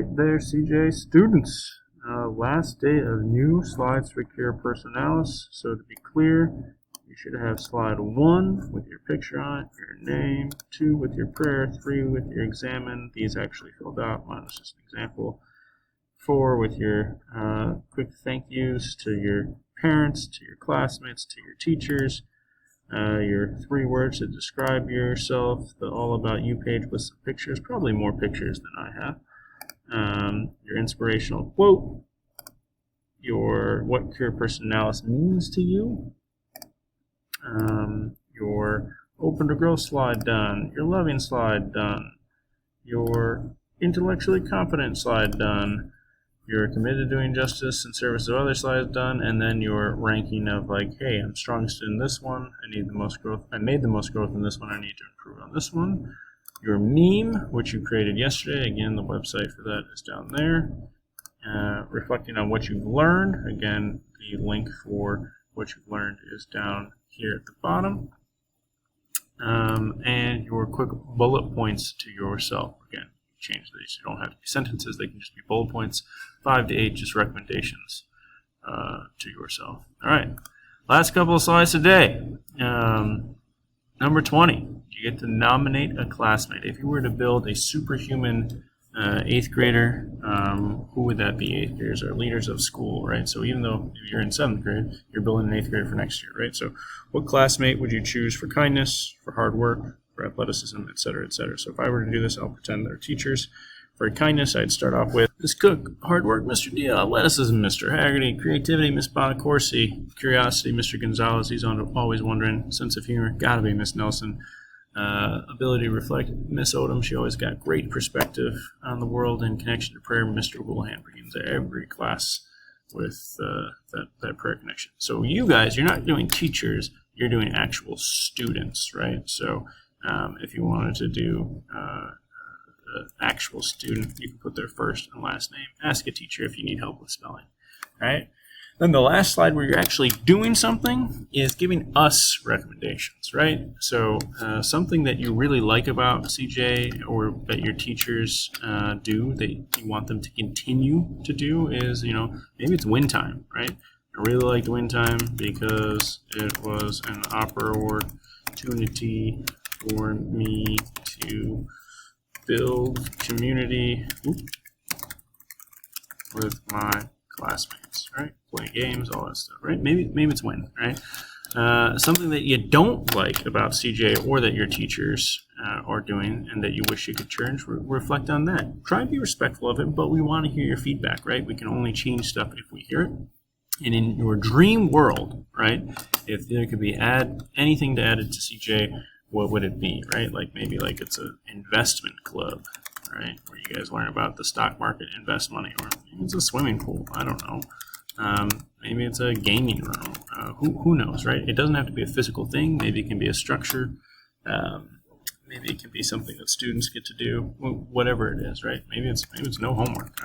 right there, CJ students. Last day of new slides for Cura Personalis. So to be clear, you should have slide 1 with your picture on it, your name, 2 with your prayer, 3 with your examine. These actually filled out, mine was just an example. 4 with your quick thank yous to your parents, to your classmates, to your teachers. Your 3 words to describe yourself, the All About You page with some pictures, probably more pictures than I have. Your inspirational quote, your what Cura Personalis means to you, your open to growth slide done, your loving slide done, your intellectually competent slide done, your committed to doing justice and service of others slides done, and then your ranking of like, hey, I'm strongest in this one, I need the most growth, I made the most growth in this one, I need to improve on this one. Your meme, which you created yesterday, again, the website for that is down there. Reflecting on what you've learned, again, the link for what you've learned is down here at the bottom. And your quick bullet points to yourself, again, change these. You don't have to be sentences, they can just be bullet points, 5 to 8, just recommendations to yourself. All right, last couple of slides today. Number 20, you get to nominate a classmate. If you were to build a superhuman 8th grader, who would that be? 8th graders are leaders of school, right? So even though you're in 7th grade, you're building an 8th grader for next year, right? So what classmate would you choose for kindness, for hard work, for athleticism, et cetera, et cetera? So if I were to do this, I'll pretend they're teachers. For kindness, I'd start off with Miss Cook, hard work, Mr. Deal, athleticism, Mr. Haggerty, creativity, Miss Bonacorsi, curiosity, Mr. Gonzalez, he's always wondering, sense of humor, gotta be Miss Nelson, ability to reflect, Miss Odom, she always got great perspective on the world and connection to prayer, Mr. Woolhan brings every class with that prayer connection. So you guys, you're not doing teachers, you're doing actual students, right? So if you wanted to do actual student, you can put their first and last name. Ask a teacher if you need help with spelling. All right. Then the last slide where you're actually doing something is giving us recommendations, right? So something that you really like about CJ or that your teachers do that you want them to continue to do is, maybe it's win time, right? I really liked win time because it was an opportunity for me to build community with my classmates, right? Play games, all that stuff, right? Maybe it's win, right? Something that you don't like about CJ or that your teachers are doing and that you wish you could change, reflect on that. Try and be respectful of it, but we want to hear your feedback, right? We can only change stuff if we hear it. And in your dream world, right, if there could be anything to add it to CJ, what would it be, right? Like maybe like it's an investment club, right? Where you guys learn about the stock market, invest money, or maybe it's a swimming pool. I don't know. Maybe it's a gaming room. Who knows, right? It doesn't have to be a physical thing. Maybe it can be a structure. Maybe it can be something that students get to do. Whatever it is, right? Maybe it's no homework.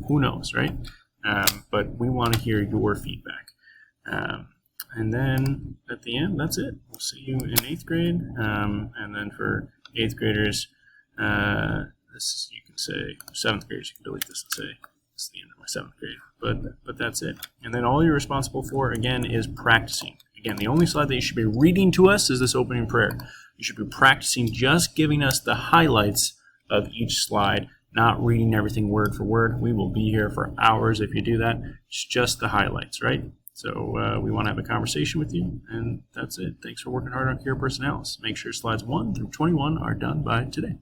Who knows, right? But we want to hear your feedback. And then at the end, that's it. We'll see you in 8th grade. And then for 8th graders, you can say 7th graders. You can delete this and say it's the end of my 7th grade. But that's it. And then all you're responsible for again is practicing. Again, the only slide that you should be reading to us is this opening prayer. You should be practicing just giving us the highlights of each slide, not reading everything word for word. We will be here for hours if you do that. It's just the highlights, right? So we want to have a conversation with you, and that's it. Thanks for working hard on Cura Personalis. Make sure slides 1 through 21 are done by today.